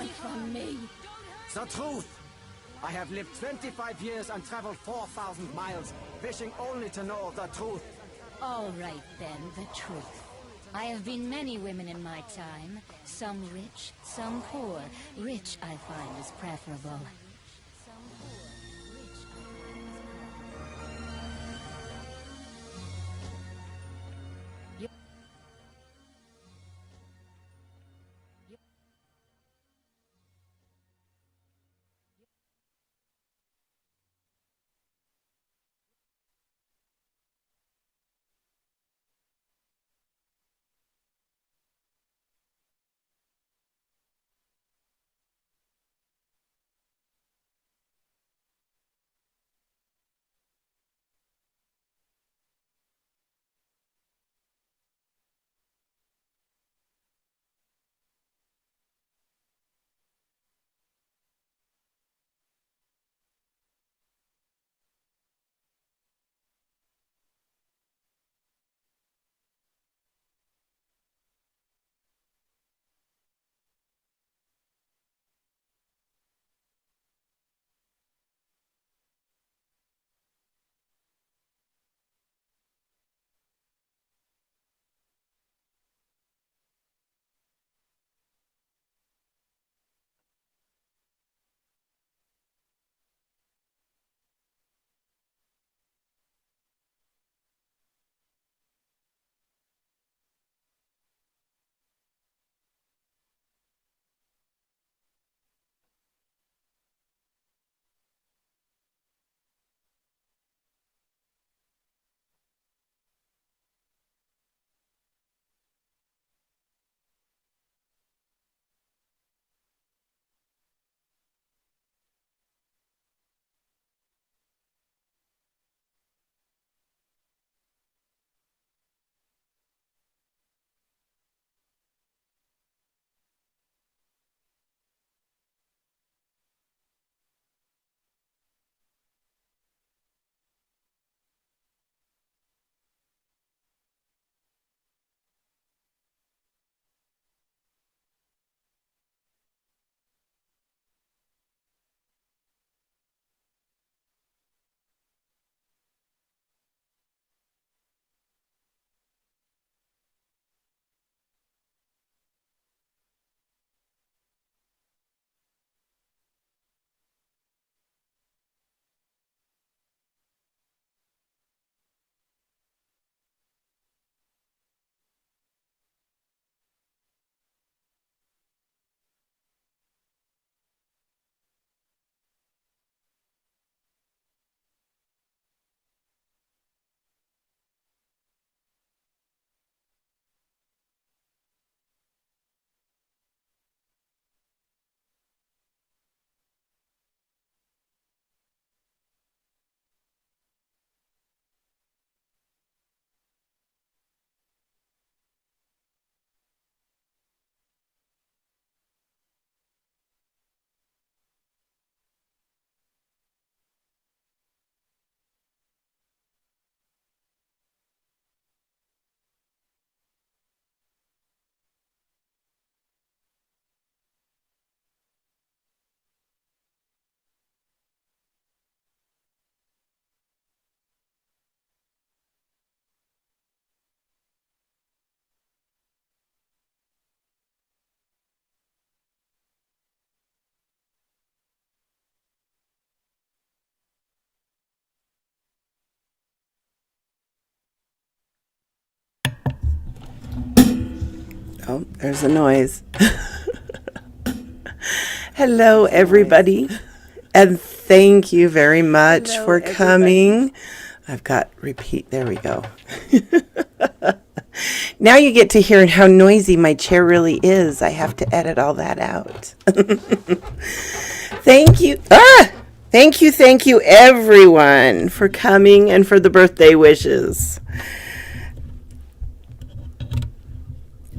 want from me? The truth! I have lived 25 years and traveled 4,000 miles, wishing only to know the truth. All right then, the truth. I have been many women in my time. Some rich, some poor. Rich, I find, is preferable. Oh, there's a noise. Hello, everybody. And thank you very much for coming. I've got repeat. There we go. Now you get to hear how noisy my chair really is. I have to edit all that out. Thank you. Thank you, everyone, for coming and for the birthday wishes.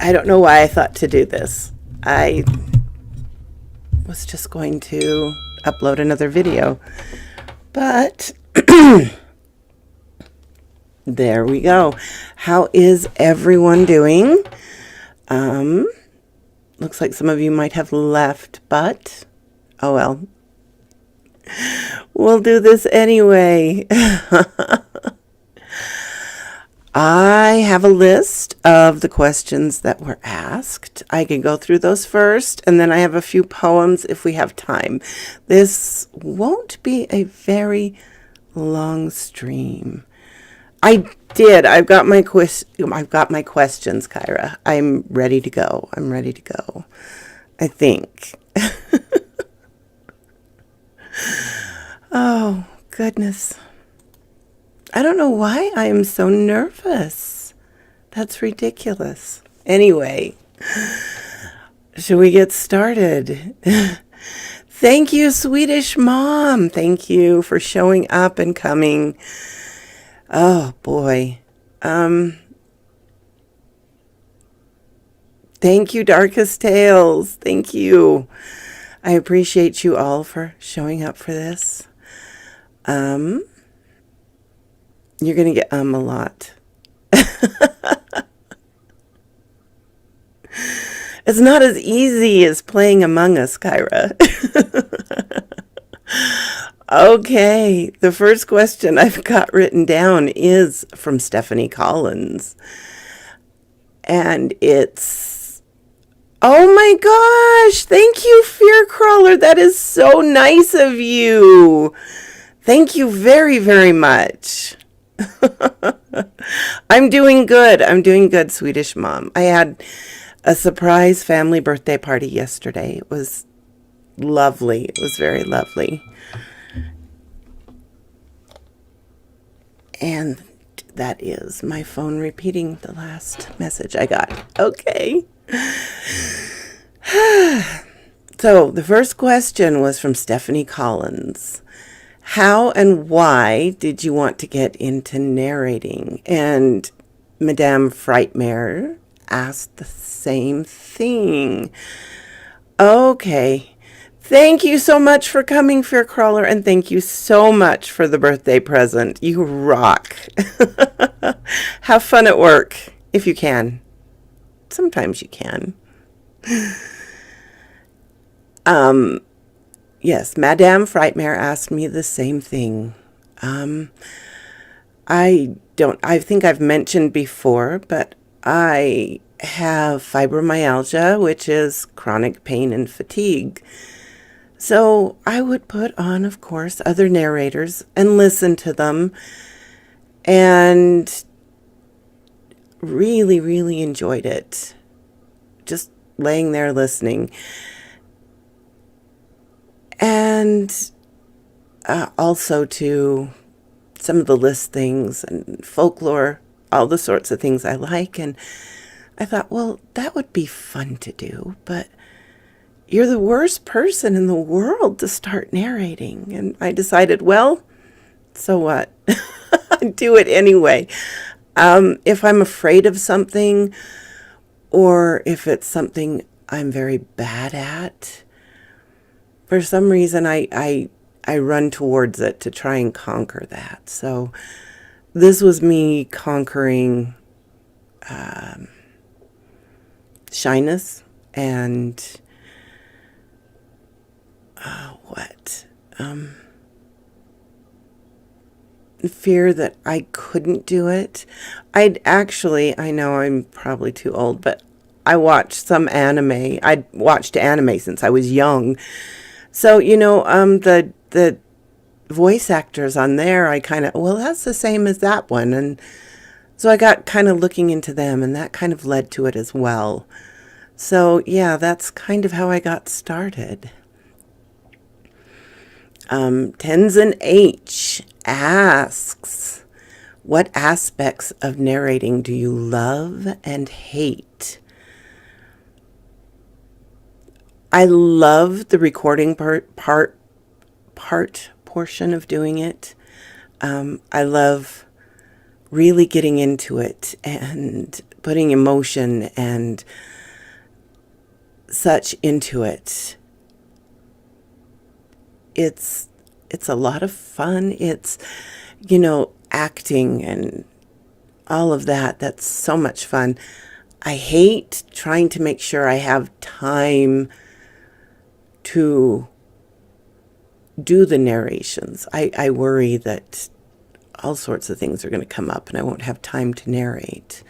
I don't know why I thought to do this. I was just going to upload another video, but there we go. How is everyone doing? Looks like some of you might have left, but oh well. We'll do this anyway. I have a list of the questions that were asked. I can go through those first, and then I have a few poems if we have time. This won't be a very long stream. I've got my questions, Kyra. I'm ready to go. I think. Oh, goodness. I don't know why I am so nervous. That's ridiculous. Anyway, should we get started? Thank you, Swedish Mom. Thank you for showing up and coming. Oh, boy. Thank you, Darkest Tales. Thank you. I appreciate you all for showing up for this. You're going to get a lot. It's not as easy as playing Among Us, Kyra. Okay, the first question I've got written down is from Stephanie Collins. And it's, oh my gosh, thank you, Fear Crawler. That is so nice of you. Thank you very, very much. I'm doing good, Swedish Mom. I had a surprise family birthday party yesterday. It was lovely. It was very lovely. And that is my phone repeating the last message I got. Okay. So the first question was from Stephanie Collins. How and why did you want to get into narrating? And Madame Frightmare asked the same thing. Okay. Thank you so much for coming, Fear Crawler, and thank you so much for the birthday present. You rock. Have fun at work, if you can. Sometimes you can. Yes, Madame Frightmare asked me the same thing. I think I've mentioned before, but I have fibromyalgia, which is chronic pain and fatigue. So I would put on, of course, other narrators and listen to them, and really, really enjoyed it. Just laying there listening. And also to some of the list things and folklore, all the sorts of things I like. And I thought, well, that would be fun to do, but you're the worst person in the world to start narrating. And I decided, well, so what? Do it anyway. If I'm afraid of something, or if it's something I'm very bad at, for some reason I run towards it to try and conquer that. So this was me conquering shyness and fear that I couldn't do it. I know I'm probably too old, but I watched some anime. I'd watched anime since I was young. So, the voice actors on there, I kind of, well, that's the same as that one. And so I got kind of looking into them, and that kind of led to it as well. So, yeah, that's kind of how I got started. Tenzin H asks, what aspects of narrating do you love and hate? I love the recording portion of doing it. I love really getting into it and putting emotion and such into it. It's a lot of fun. It's, acting and all of that. That's so much fun. I hate trying to make sure I have time to do the narrations. I worry that all sorts of things are going to come up and I won't have time to narrate,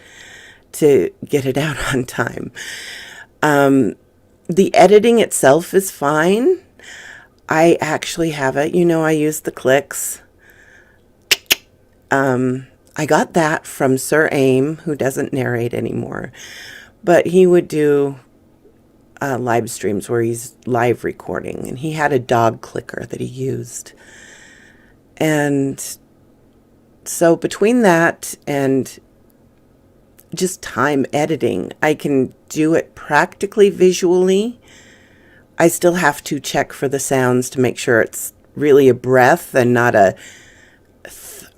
to get it out on time. The editing itself is fine. I actually have it. I use the clicks. I got that from Sir Aim, who doesn't narrate anymore. But he would do live streams where he's live recording. And he had a dog clicker that he used. And so between that and just time editing, I can do it practically visually. I still have to check for the sounds to make sure it's really a breath and not a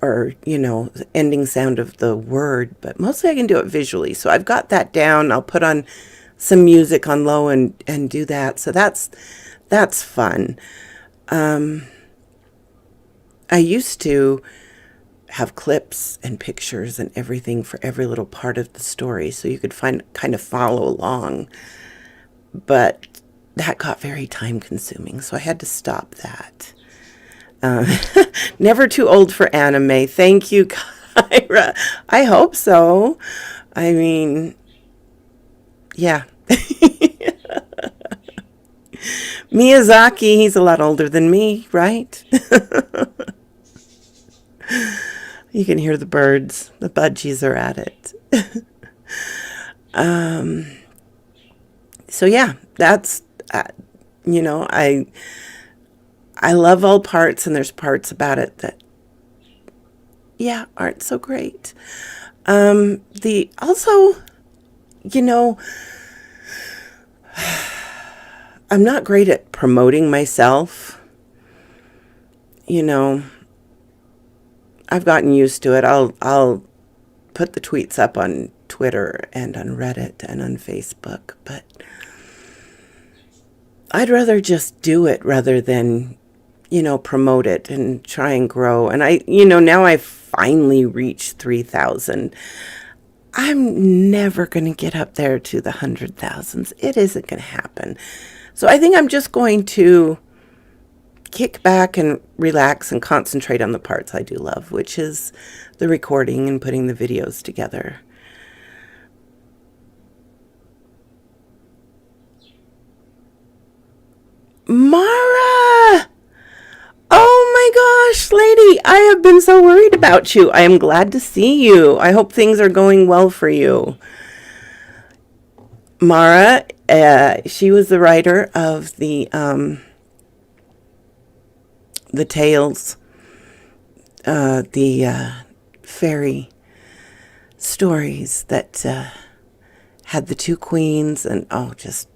the ending sound of the word, but mostly I can do it visually. So I've got that down. I'll put on some music on low and do that. So that's fun. I used to have clips and pictures and everything for every little part of the story, so you could kind of follow along. But that got very time consuming, so I had to stop that. Never too old for anime. Thank you, Kyra. I hope so. I mean, yeah. Miyazaki, he's a lot older than me, right? You can hear the birds. The budgies are at it. So yeah, that's, I love all parts, and there's parts about it that, aren't so great. Also, I'm not great at promoting myself. I've gotten used to it. I'll put the tweets up on Twitter and on Reddit and on Facebook, but I'd rather just do it rather than, promote it and try and grow. And now I've finally reached 3,000. I'm never going to get up there to the 100,000s. It isn't going to happen. So I think I'm just going to kick back and relax and concentrate on the parts I do love, which is the recording and putting the videos together. Mara! Oh my gosh, lady, I have been so worried about you. I am glad to see you. I hope things are going well for you. Mara, she was the writer of the tales, the fairy stories that had the two queens, and just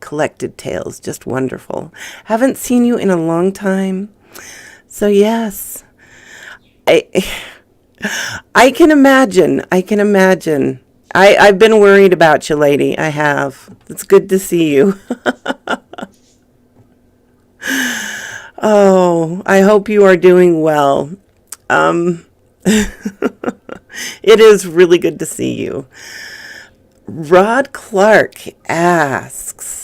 collected tales, just wonderful. Haven't seen you in a long time, so yes, I can imagine. I've been worried about you, lady. I have. It's good to see you. Oh, I hope you are doing well. It is really good to see you. Rod Clark asks,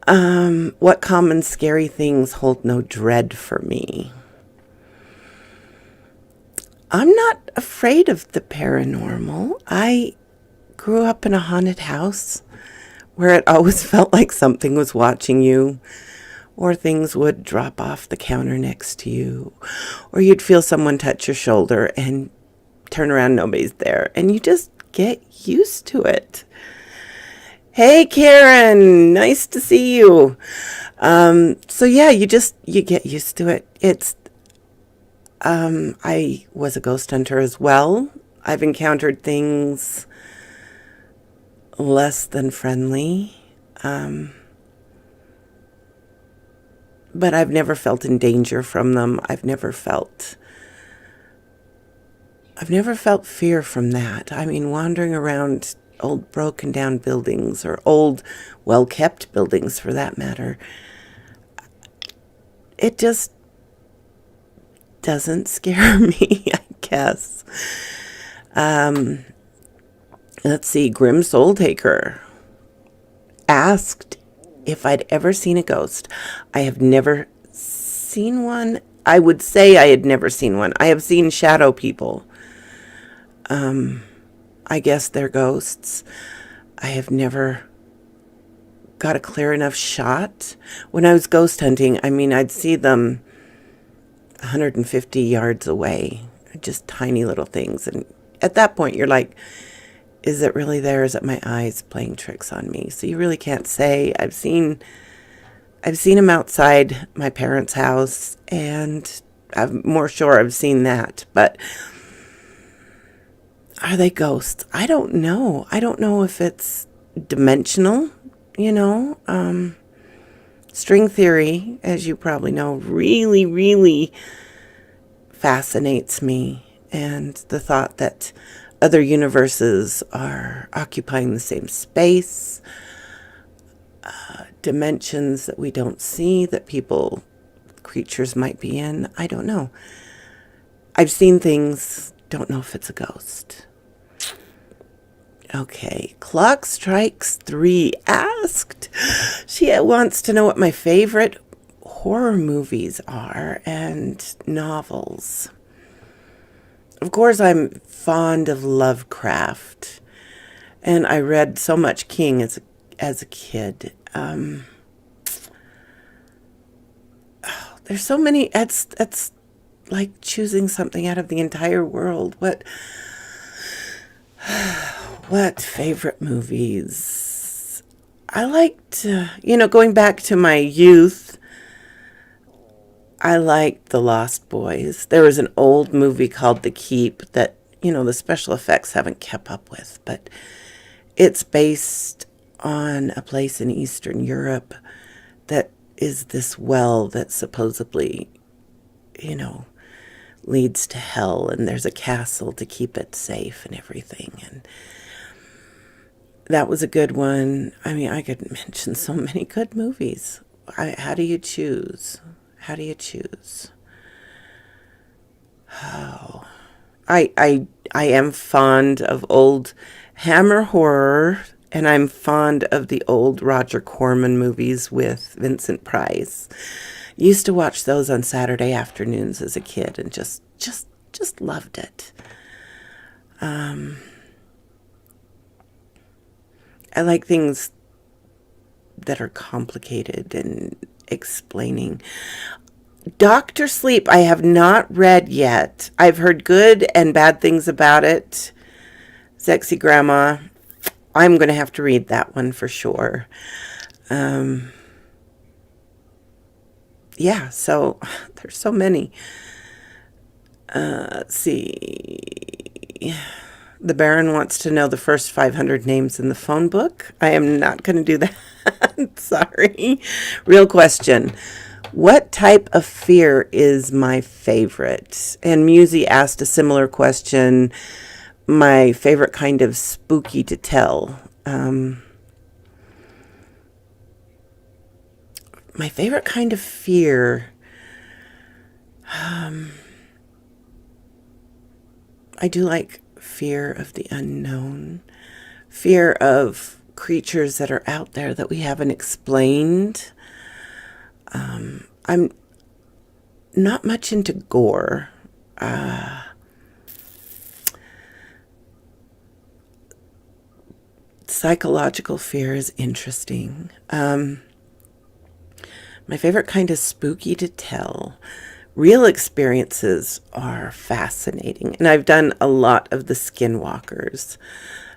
what common scary things hold no dread for me? I'm not afraid of the paranormal. I grew up in a haunted house where it always felt like something was watching you, or things would drop off the counter next to you, or you'd feel someone touch your shoulder and turn around, nobody's there, and you just get used to it. Hey, Karen, nice to see you. So yeah, you get used to it. It's, I was a ghost hunter as well. I've encountered things less than friendly. But I've never felt in danger from them. I've never felt fear from that. I mean, wandering around old broken down buildings, or old well-kept buildings for that matter, it just doesn't scare me, I guess. Let's see, Grim Soul Taker asked if I'd ever seen a ghost. I have never seen one. I would say I had never seen one. I have seen shadow people. I guess they're ghosts. I have never got a clear enough shot. When I was ghost hunting, I mean, I'd see them 150 yards away, just tiny little things. And at that point, you're like, is it really there? Is it my eyes playing tricks on me? So you really can't say. I've seen them outside my parents' house, and I'm more sure I've seen that. But are they ghosts? I don't know. I don't know if it's dimensional, you know. String theory, as you probably know, really, really fascinates me. And the thought that other universes are occupying the same space, dimensions that we don't see, that creatures might be in. I don't know. I've seen things, don't know if it's a ghost. Okay, Clock Strikes 3 asked. She wants to know what my favorite horror movies are and novels. Of course, I'm fond of Lovecraft, and I read so much King as a kid. There's so many. It's like choosing something out of the entire world. What favorite movies? I liked, going back to my youth, I liked The Lost Boys. There was an old movie called The Keep that, the special effects haven't kept up with, but it's based on a place in Eastern Europe that is this well that supposedly, leads to hell, and there's a castle to keep it safe and everything. And that was a good one. I mean, I could mention so many good movies. How do you choose? How do you choose? Oh, I am fond of old Hammer horror, and I'm fond of the old Roger Corman movies with Vincent Price. Used to watch those on Saturday afternoons as a kid, and just loved it. I like things that are complicated and explaining. Dr. Sleep, I have not read yet. I've heard good and bad things about it. Sexy Grandma, I'm going to have to read that one for sure. Yeah, so there's so many. Let's see. The Baron wants to know the first 500 names in the phone book. I am not going to do that. Sorry. Real question. What type of fear is my favorite? And Musi asked a similar question. My favorite kind of spooky to tell. My favorite kind of fear. I do like fear of the unknown, fear of creatures that are out there that we haven't explained. I'm not much into gore. Psychological fear is interesting. My favorite kind is spooky to tell. Real experiences are fascinating, and I've done a lot of the skinwalkers.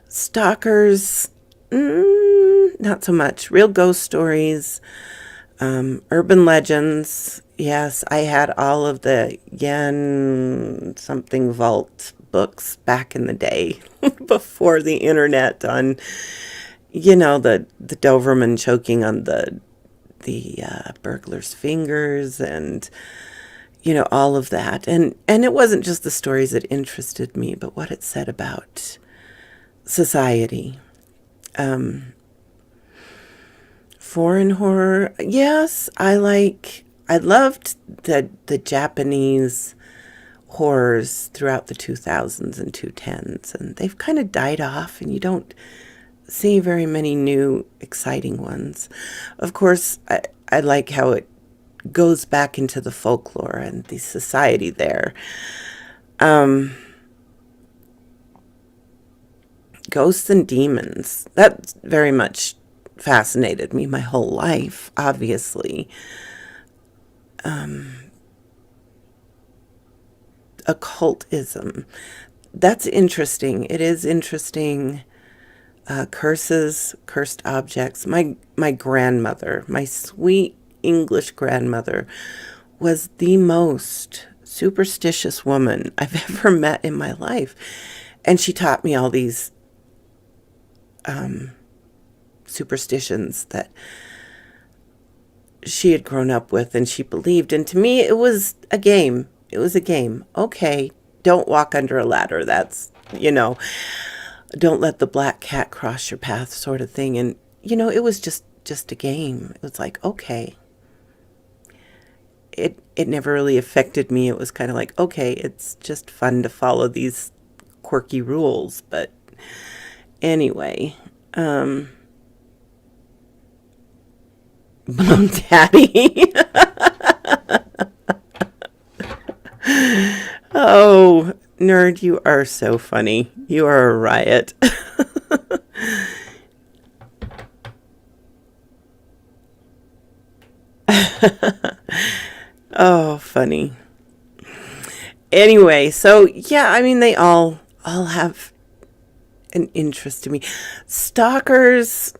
Stalkers, not so much. Real ghost stories, urban legends. Yes, I had all of the Yen something vault books back in the day before the internet on, the Doberman choking on the burglar's fingers and all of that. And it wasn't just the stories that interested me, but what it said about society. Foreign horror. Yes, I loved the Japanese horrors throughout the 2000s and 2010s, and they've kind of died off, and you don't see very many new exciting ones. Of course, I like how it goes back into the folklore and the society there. Ghosts and demons, that very much fascinated me my whole life, obviously. Occultism, that's interesting. It is interesting. Curses, cursed objects. My grandmother, my sweet English grandmother, was the most superstitious woman I've ever met in my life. And she taught me all these superstitions that she had grown up with and she believed. And to me, it was a game. It was a game. Okay, don't walk under a ladder. That's, don't let the black cat cross your path sort of thing. And, it was just a game. It was like, okay. It never really affected me. It was kind of like, okay, it's just fun to follow these quirky rules. But anyway, Daddy. Oh, nerd, you are so funny. You are a riot. Oh, funny. Anyway, so yeah, I mean, they all have an interest to me. Stalkers,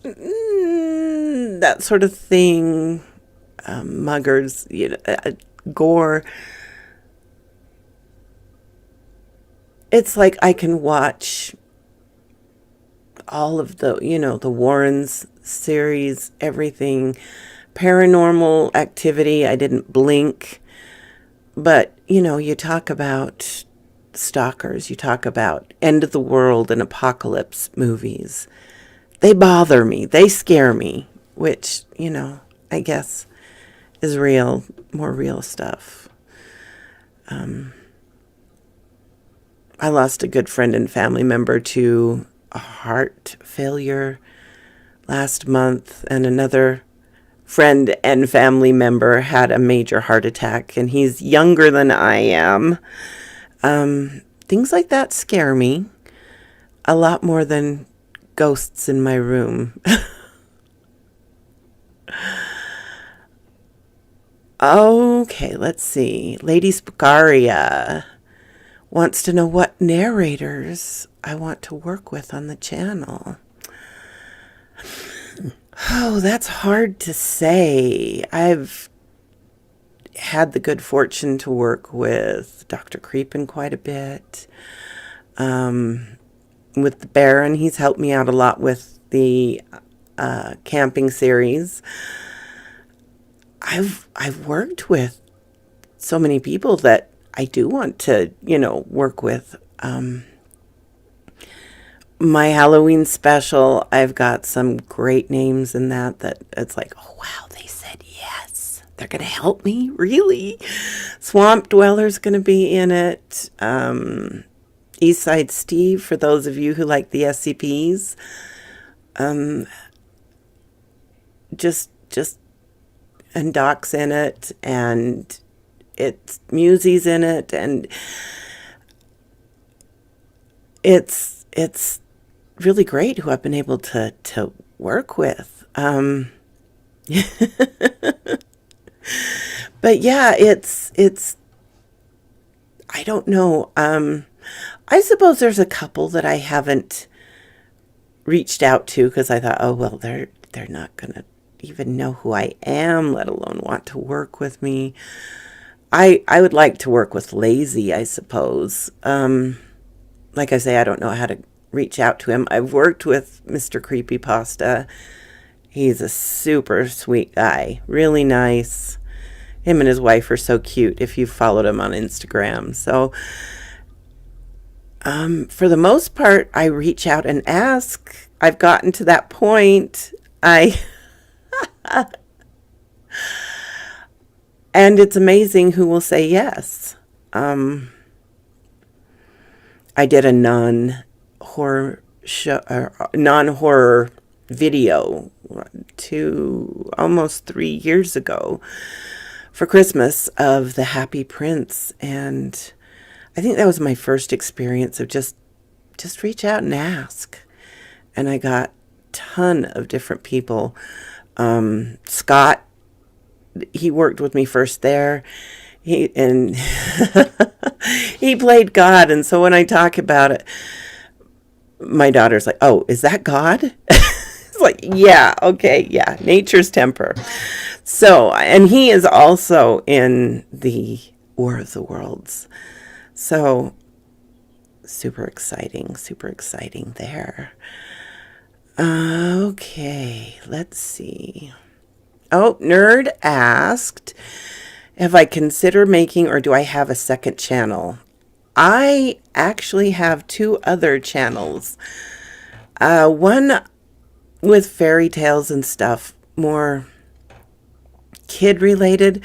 that sort of thing. Muggers, gore. It's like I can watch all of the Warrens series, everything. Paranormal Activity, I didn't blink. But, you talk about stalkers, you talk about end of the world and apocalypse movies. They bother me. They scare me, which, I guess is real, more real stuff. I lost a good friend and family member to a heart failure last month, and another friend and family member had a major heart attack, and he's younger than I am. Things like that scare me a lot more than ghosts in my room. Okay, let's see. Lady Spookaria wants to know what narrators I want to work with on the channel. Oh, that's hard to say. I've had the good fortune to work with Dr. Creepin quite a bit. With the Baron, he's helped me out a lot with the camping series. I've worked with so many people that I do want to, work with. My Halloween special, I've got some great names in that it's like, oh, wow, they said yes. They're going to help me? Really? Swamp Dweller's going to be in it. Eastside Steve, for those of you who like the SCPs. And Doc's in it, and Musie's in it, and it's really great who I've been able to work with. But yeah, it's I don't know. I suppose there's a couple that I haven't reached out to because I thought, oh well, they're not gonna even know who I am, let alone want to work with me. I would like to work with Lazy, I suppose. Like I say, I don't know how to reach out to him. I've worked with Mr. Creepypasta. He's a super sweet guy, really nice. Him and his wife are so cute if you followed him on Instagram. So for the most part, I reach out and ask. I've gotten to that point. And it's amazing who will say yes. I did a non-horror show, non-horror video almost 3 years ago for Christmas of The Happy Prince, and I think that was my first experience of just reach out and ask. And I got a ton of different people. Scott, he worked with me first there. He played God, and so when I talk about it, my daughter's like, "Oh, is that God?" It's like, "Yeah, okay, yeah, nature's temper." So, and he is also in the War of the Worlds. So, super exciting there. Okay, let's see. Oh, Nerd asked, have I considered making, or do I have a second channel? I actually have 2 other channels. One with fairy tales and stuff, more kid related,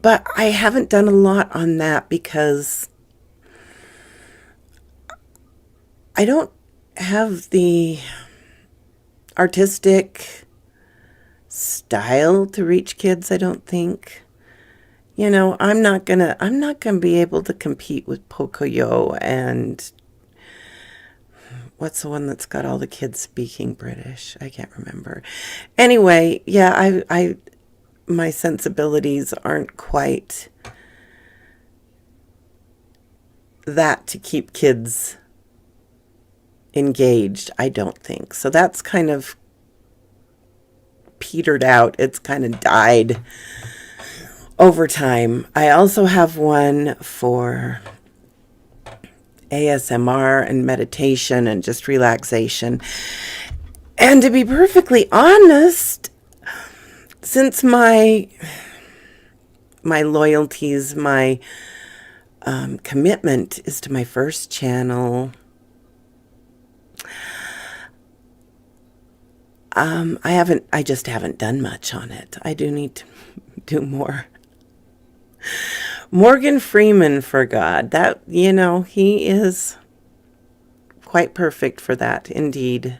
but I haven't done a lot on that because I don't have the artistic style to reach kids, I don't think. You know, I'm not gonna be able to compete with Pocoyo and what's the one that's got all the kids speaking British? I can't remember. Anyway, yeah, I my sensibilities aren't quite that to keep kids engaged, I don't think. So that's kind of petered out. It's kind of died over time. I also have one for ASMR and meditation and just relaxation. And to be perfectly honest, since my loyalties, my commitment is to my first channel, I just haven't done much on it. I do need to do more. Morgan Freeman, for God, that, you know, he is quite perfect for that. Indeed.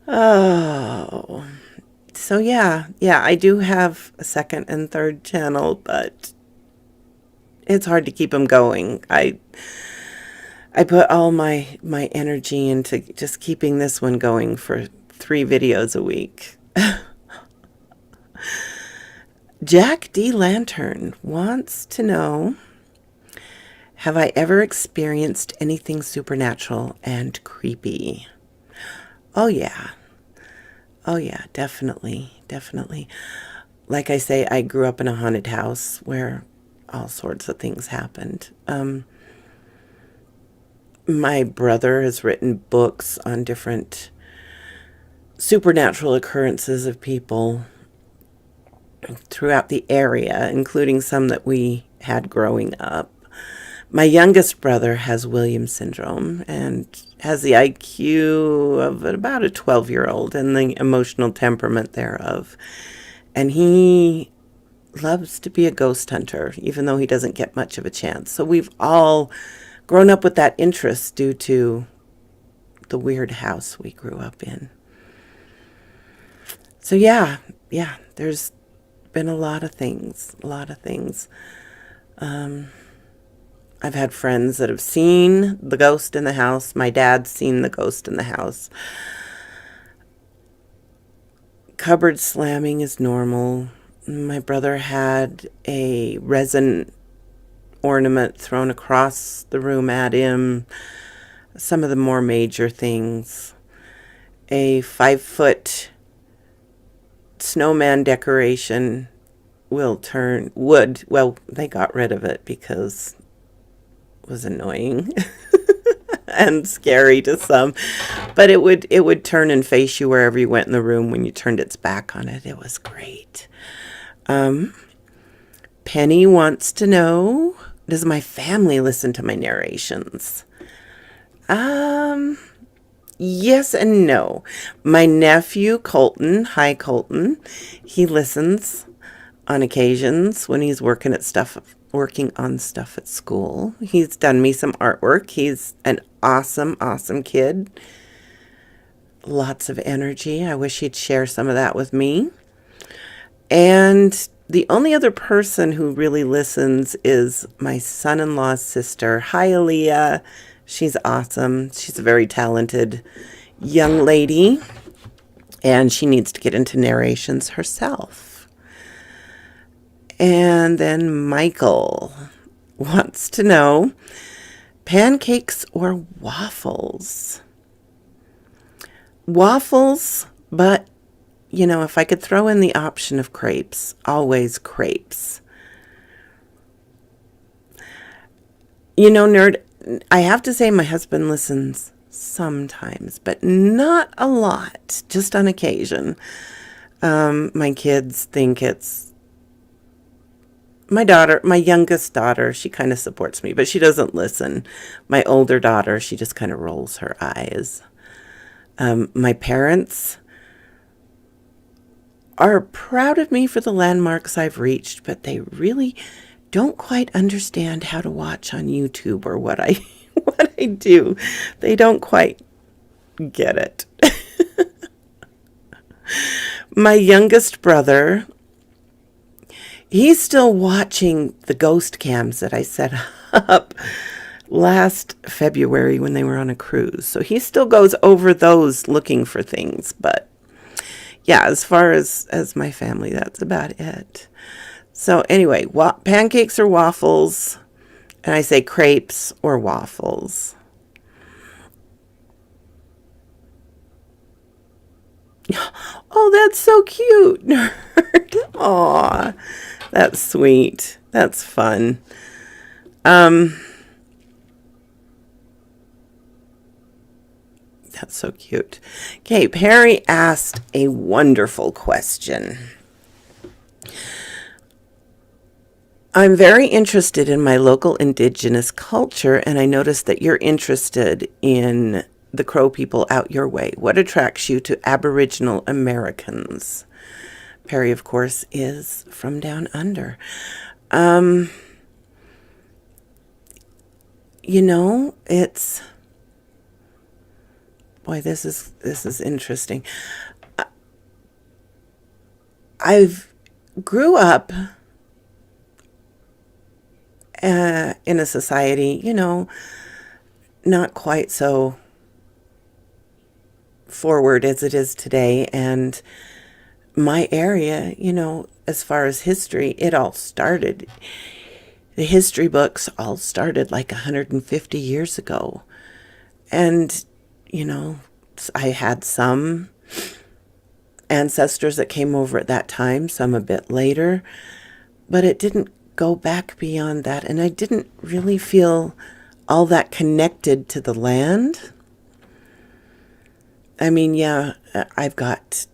Oh, so yeah, I do have a second and third channel, but it's hard to keep them going. I put all my energy into just keeping this one going for 3 videos a week. Jack D. Lantern wants to know, have I ever experienced anything supernatural and creepy? Oh yeah, definitely. Like I say, I grew up in a haunted house where all sorts of things happened. My brother has written books on different supernatural occurrences of people throughout the area, including some that we had growing up. My youngest brother has Williams syndrome and has the IQ of about a 12-year-old and the emotional temperament thereof. And he loves to be a ghost hunter, even though he doesn't get much of a chance. So we've all grown up with that interest due to the weird house we grew up in. So yeah, there's been a lot of things. I've had friends that have seen the ghost in the house. My dad's seen the ghost in the house. Cupboard slamming is normal. My brother had a resin ornament thrown across the room at him. Some of the more major things. A 5-foot snowman decoration would, well, they got rid of it because it was annoying and scary to some, but it would turn and face you wherever you went in the room when you turned its back on it. It was great. Penny wants to know, does my family listen to my narrations? Yes and no. My nephew, Colton, hi Colton, he listens. on occasions when he's working on stuff at school. He's done me some artwork. He's an awesome, awesome kid. Lots of energy. I wish he'd share some of that with me. And the only other person who really listens is my son-in-law's sister. Hi, Aaliyah. She's awesome. She's a very talented young lady, and she needs to get into narrations herself. And then Michael wants to know, pancakes or waffles? Waffles, but, you know, if I could throw in the option of crepes, always crepes. You know, nerd, I have to say my husband listens sometimes, but not a lot, just on occasion. My kids think it's my youngest daughter, she kind of supports me, but she doesn't listen. My older daughter, she just kind of rolls her eyes. My parents are proud of me for the landmarks I've reached, but they really don't quite understand how to watch on YouTube or what I do. They don't quite get it. My youngest brother, he's still watching the ghost cams that I set up last February when they were on a cruise. So he still goes over those looking for things. But yeah, as far as my family, that's about it. So anyway, pancakes or waffles? And I say crepes or waffles. Oh, that's so cute, nerd. Aw, that's sweet. That's fun. That's so cute. Okay, Perry asked a wonderful question. I'm very interested in my local indigenous culture, and I noticed that you're interested in the Crow people out your way. What attracts you to Aboriginal Americans? Perry, of course, is from down under. You know, it's... Boy, this is interesting. I've grew up in a society, you know, not quite so forward as it is today. And my area, you know, as far as history, it all started. The history books all started like 150 years ago. And, you know, I had some ancestors that came over at that time, some a bit later, but it didn't go back beyond that. And I didn't really feel all that connected to the land. I mean, yeah, I've got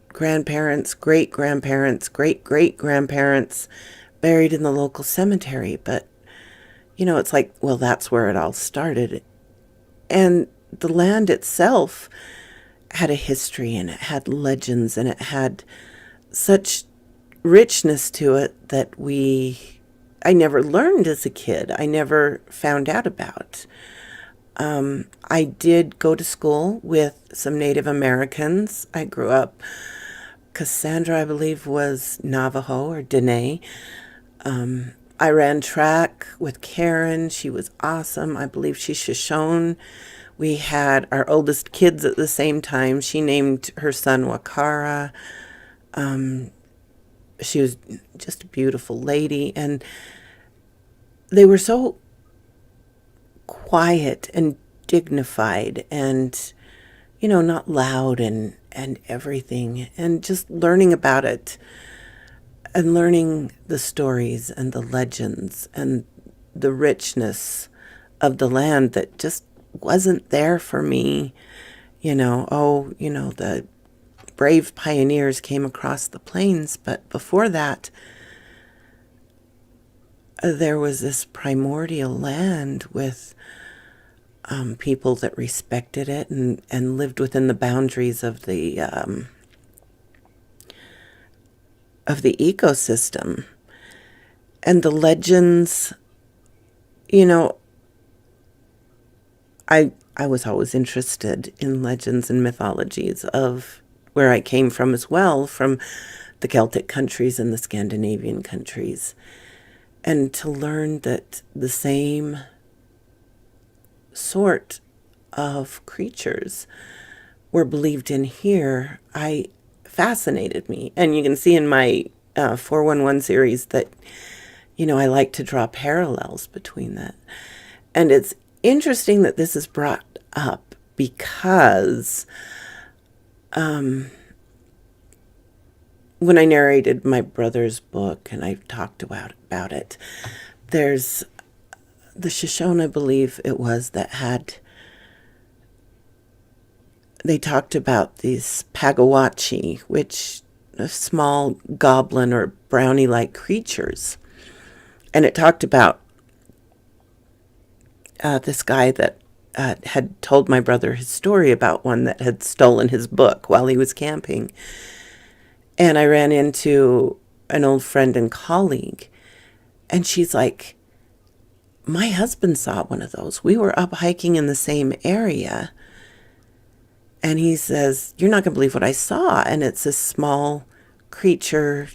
grandparents, great-grandparents, great-great-grandparents buried in the local cemetery. But, you know, it's like, well, that's where it all started. And the land itself had a history, and it had legends, and it had such richness to it that I never learned as a kid. I never found out about. I did go to school with some Native Americans. I grew up, Cassandra, I believe, was Navajo or Dene. I ran track with Karen. She was awesome. I believe she's Shoshone. We had our oldest kids at the same time. She named her son Wakara. She was just a beautiful lady. And they were so quiet and dignified and, you know, not loud and everything. And just learning about it and learning the stories and the legends and the richness of the land that just wasn't there for me. You know, the brave pioneers came across the plains, but before that, there was this primordial land with people that respected it and lived within the boundaries of the of the ecosystem and the legends. You know, I was always interested in legends and mythologies of where I came from as well, from the Celtic countries and the Scandinavian countries. And to learn that the same sort of creatures were believed in here, fascinated me. And you can see in my 411 series that, you know, I like to draw parallels between that. And it's interesting that this is brought up because when I narrated my brother's book and I talked about it, there's the Shoshone, I believe it was, that they talked about these Pagawachi, which are small goblin or brownie-like creatures. And it talked about this guy that had told my brother his story about one that had stolen his book while he was camping. And I ran into an old friend and colleague, and she's like, my husband saw one of those. We were up hiking in the same area. And he says, you're not going to believe what I saw. And it's this small creature,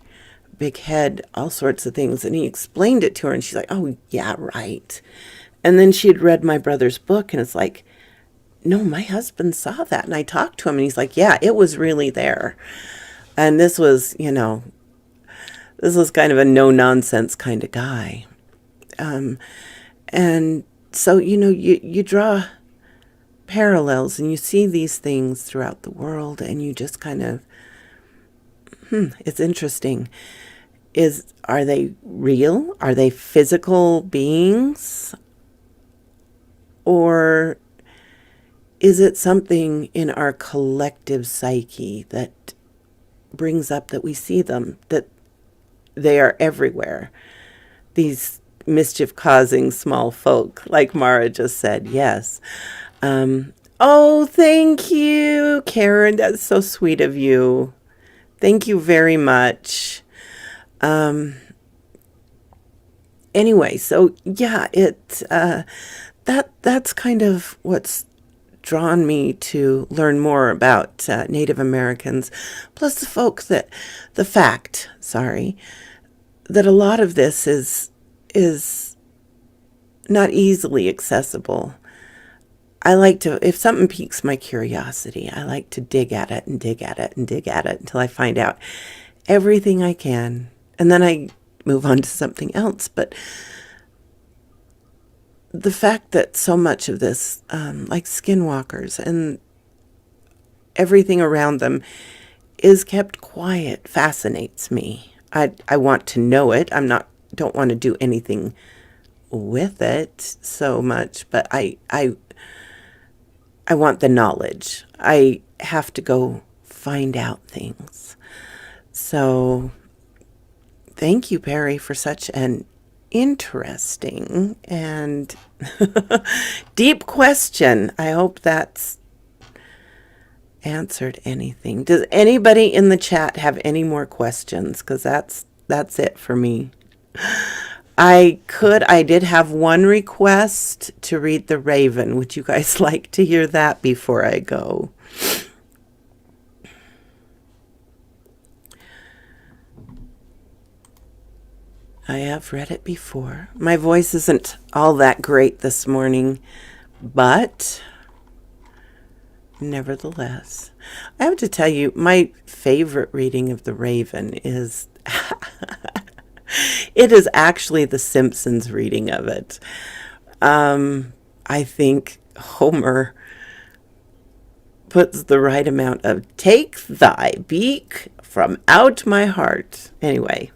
big head, all sorts of things. And he explained it to her, and she's like, oh, yeah, right. And then she had read my brother's book, and it's like, no, my husband saw that. And I talked to him, and he's like, yeah, it was really there. And this was, you know, this was kind of a no-nonsense kind of guy. And so, you know, you draw parallels and you see these things throughout the world, and you just kind of, it's interesting. Are they real? Are they physical beings? Or is it something in our collective psyche that brings up that we see them, that they are everywhere? These mischief-causing small folk, like Mara just said, yes. Oh, thank you, Karen. That's so sweet of you. Thank you very much. Anyway, so yeah, that's kind of what's drawn me to learn more about Native Americans, plus the fact that a lot of this is not easily accessible. I like to, if something piques my curiosity, I like to dig at it and dig at it and dig at it until I find out everything I can. And then I move on to something else. But the fact that so much of this, like skinwalkers and everything around them, is kept quiet fascinates me. I want to know it. Don't want to do anything with it so much, but I want the knowledge. I have to go find out things. So thank you, Perry, for such an interesting and deep question. I hope that's answered anything. Does anybody in the chat have any more questions? Because that's it for me. I did have one request to read The Raven. Would you guys like to hear that before I go? I have read it before. My voice isn't all that great this morning, but nevertheless, I have to tell you, my favorite reading of The Raven is it is actually the Simpsons reading of it. I think Homer puts the right amount of "take thy beak from out my heart." Anyway,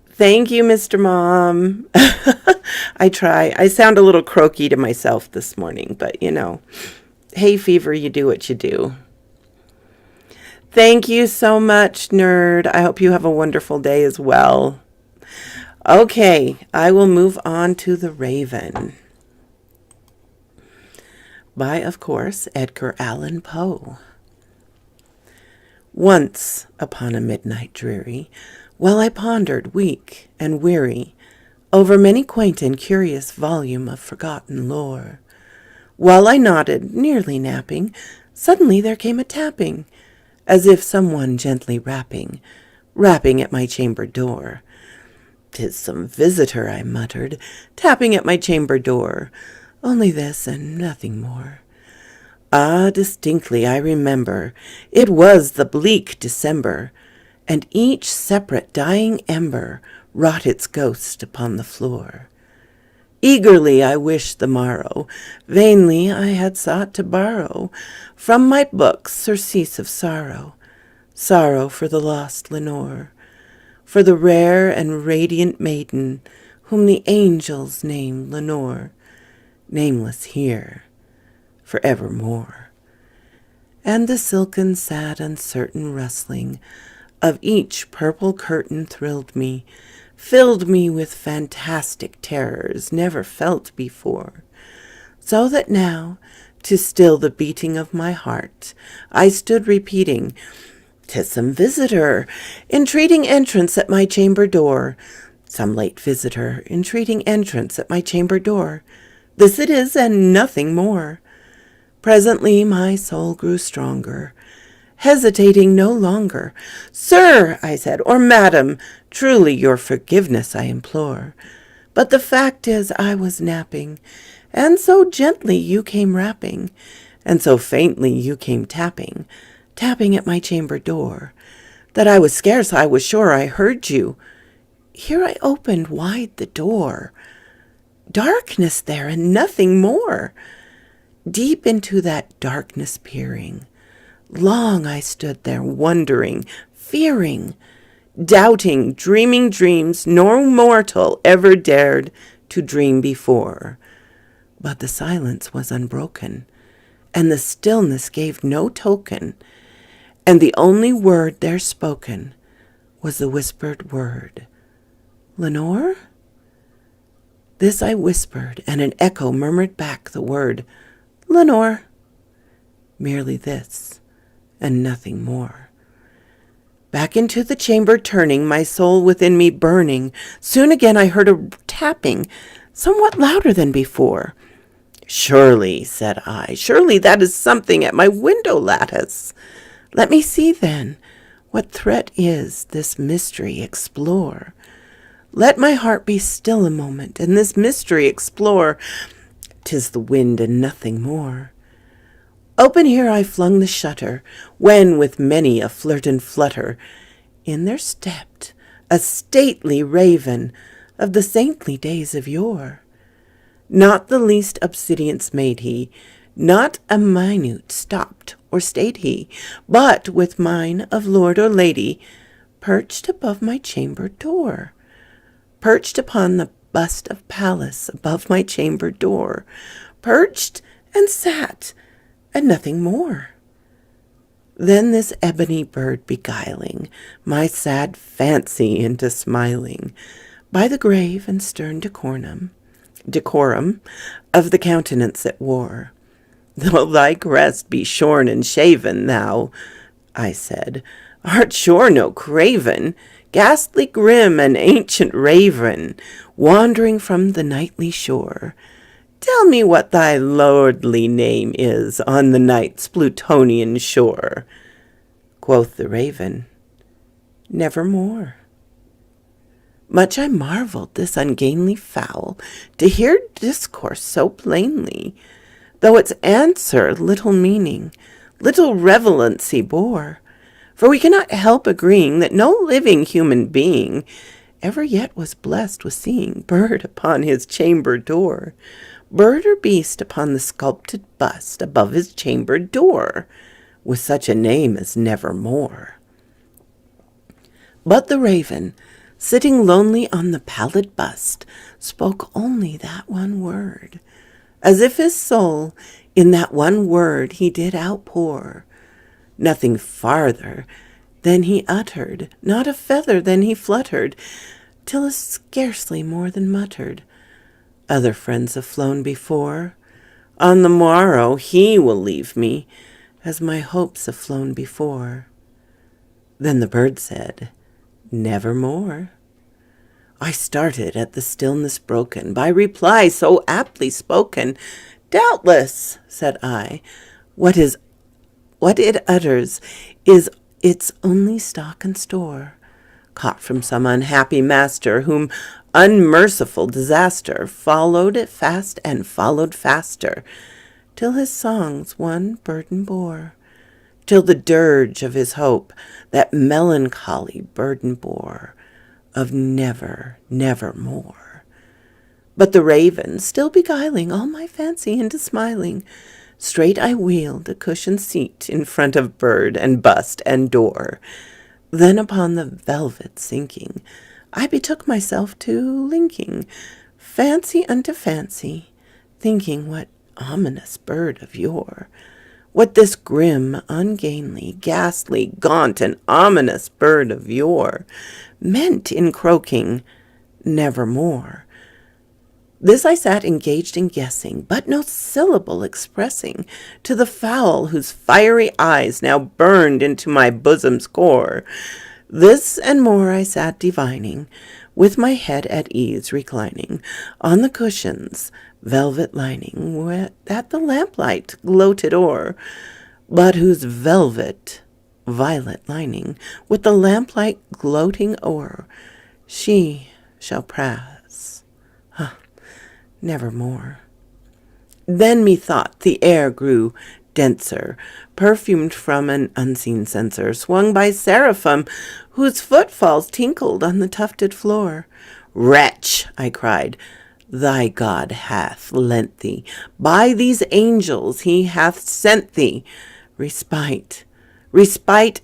thank you, Mr. Mom. I try. I sound a little croaky to myself this morning, but you know, hay fever, you do what you do. Thank you so much, Nerd. I hope you have a wonderful day as well. Okay, I will move on to The Raven by, of course, Edgar Allan Poe. Once upon a midnight dreary, while I pondered, weak and weary, over many quaint and curious volume of forgotten lore, while I nodded, nearly napping, suddenly there came a tapping, as if someone gently rapping at my chamber door. "'Tis some visitor," I muttered, tapping at my chamber door. Only this and nothing more. Ah, distinctly I remember, it was the bleak December, and each separate dying ember wrought its ghost upon the floor. Eagerly I wished the morrow, vainly I had sought to borrow from my books surcease of sorrow, sorrow for the lost Lenore, for the rare and radiant maiden whom the angels name Lenore, nameless here for evermore. And the silken, sad, uncertain rustling of each purple curtain thrilled me, filled me with fantastic terrors never felt before, so that now, to still the beating of my heart, I stood repeating, "'Tis some visitor, entreating entrance at my chamber door, some late visitor, entreating entrance at my chamber door. This it is, and nothing more." Presently my soul grew stronger, hesitating no longer. "Sir," I said, "or madam, truly your forgiveness I implore. But the fact is I was napping, and so gently you came rapping, and so faintly you came tapping, tapping at my chamber door, that I was sure I heard you. Here I opened wide the door. Darkness there and nothing more. Deep into that darkness peering, long I stood there wondering, fearing, doubting, dreaming dreams no mortal ever dared to dream before. But the silence was unbroken, and the stillness gave no token, and the only word there spoken was the whispered word, 'Lenore?' This I whispered, and an echo murmured back the word, 'Lenore.' Merely this, and nothing more. Back into the chamber turning, my soul within me burning, soon again I heard a tapping, somewhat louder than before. "Surely," said I, "surely that is something at my window lattice. Let me see, then, what threat is, this mystery explore. Let my heart be still a moment, and this mystery explore. 'Tis the wind and nothing more." Open here I flung the shutter, when with many a flirt and flutter, in there stepped a stately raven of the saintly days of yore. Not the least obedience made he, not a minute stopped or stayed he, but with mine of lord or lady, perched above my chamber door, perched upon the bust of Pallas above my chamber door, perched and sat, and nothing more. Then this ebony bird beguiling my sad fancy into smiling, by the grave and stern decorum of the countenance it wore. "Though thy crest be shorn and shaven, thou," I said, "art sure no craven, ghastly grim and ancient raven, wandering from the nightly shore. Tell me what thy lordly name is on the night's Plutonian shore." Quoth the raven, "Nevermore." Much I marveled this ungainly fowl to hear discourse so plainly, though its answer little meaning, little relevancy bore. For we cannot help agreeing that no living human being ever yet was blessed with seeing bird upon his chamber door, bird or beast upon the sculpted bust above his chamber door, with such a name as Nevermore. But the raven, sitting lonely on the pallid bust, spoke only that one word, as if his soul in that one word he did outpour. Nothing farther than he uttered, not a feather than he fluttered, till is scarcely more than muttered, "Other friends have flown before. On the morrow he will leave me, as my hopes have flown before." Then the bird said, "Nevermore." I started at the stillness broken by reply so aptly spoken. "Doubtless," said I, what it utters is its only stock and store, caught from some unhappy master, whom unmerciful disaster followed it fast and followed faster, till his songs one burden bore, till the dirge of his hope that melancholy burden bore, of never, never more. But the raven, still beguiling all my fancy into smiling, straight I wheeled a cushioned seat in front of bird and bust and door. Then upon the velvet sinking, I betook myself to linking fancy unto fancy, thinking what ominous bird of yore, what this grim, ungainly, ghastly, gaunt, and ominous bird of yore meant in croaking "Nevermore." This I sat engaged in guessing, but no syllable expressing to the fowl whose fiery eyes now burned into my bosom's core. This and more I sat divining, with my head at ease reclining on the cushion's velvet lining that the lamplight gloated o'er, but whose velvet violet lining with the lamplight gloating o'er she shall pass nevermore. Then methought the air grew denser, perfumed from an unseen censer, swung by seraphim, whose footfalls tinkled on the tufted floor. "Wretch," I cried, "thy God hath lent thee, by these angels he hath sent thee, respite,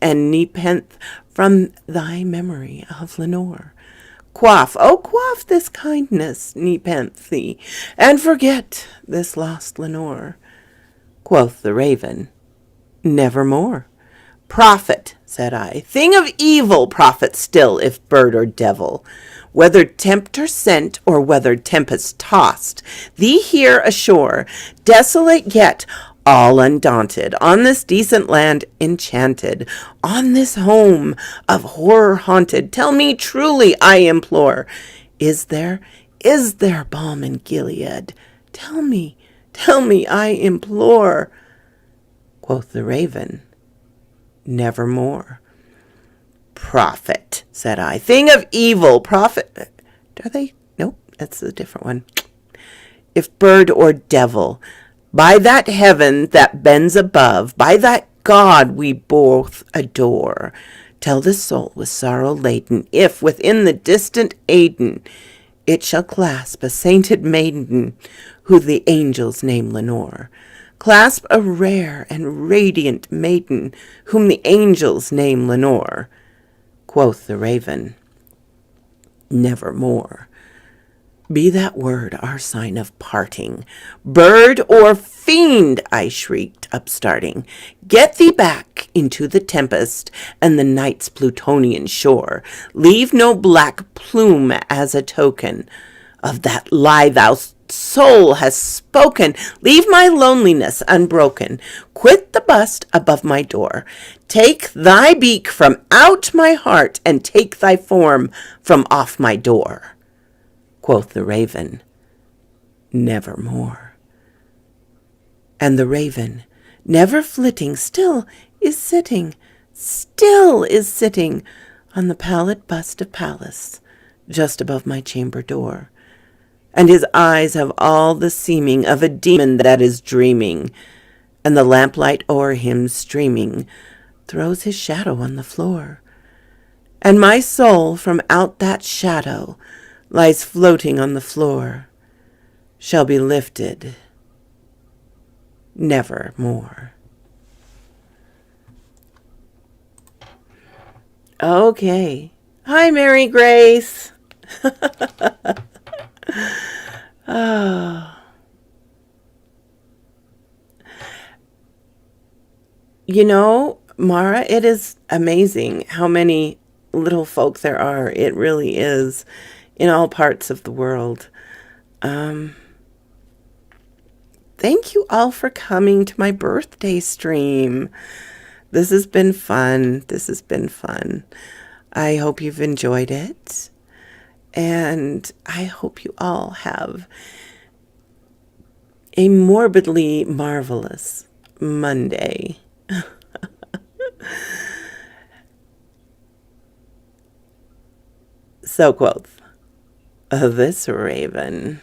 and nepenthe from thy memory of Lenore. Quaff, oh quaff this kindness, nepenthe, and forget this lost Lenore." Quoth the raven, "Nevermore." "Prophet," said I, "thing of evil, prophet still, if bird or devil, whether tempter sent or whether tempest tossed, thee here ashore, desolate yet all undaunted, on this decent land enchanted, on this home of horror haunted, tell me truly, I implore, is there balm in Gilead? Tell me, I implore." Quoth the raven, "Nevermore." "Prophet," said I, "thing of evil, prophet." Are they? Nope, that's a different one. "If bird or devil, by that heaven that bends above, by that God we both adore, tell this soul with sorrow laden, if within the distant Aidenn it shall clasp a sainted maiden, who the angels name Lenore. Clasp a rare and radiant maiden, whom the angels name Lenore." Quoth the raven, "Nevermore." Be that word our sign of parting. "Bird or fiend," I shrieked, upstarting, "get thee back into the tempest and the night's Plutonian shore. Leave no black plume as a token of that lie thou soul hast spoken. Leave my loneliness unbroken. Quit the bust above my door. Take thy beak from out my heart, and take thy form from off my door." Quoth the raven, "Nevermore." And the raven, never flitting, still is sitting on the pallid bust of Pallas, just above my chamber door. And his eyes have all the seeming of a demon that is dreaming, and the lamplight o'er him streaming throws his shadow on the floor. And my soul from out that shadow lies floating on the floor, shall be lifted nevermore. Okay. Hi, Mary Grace. Oh. You know, Mara, it is amazing how many little folk there are. It really is, in all parts of the world. Thank you all for coming to my birthday stream. This has been fun. This has been fun. I hope you've enjoyed it. And I hope you all have a morbidly marvelous Monday. So quoth this raven.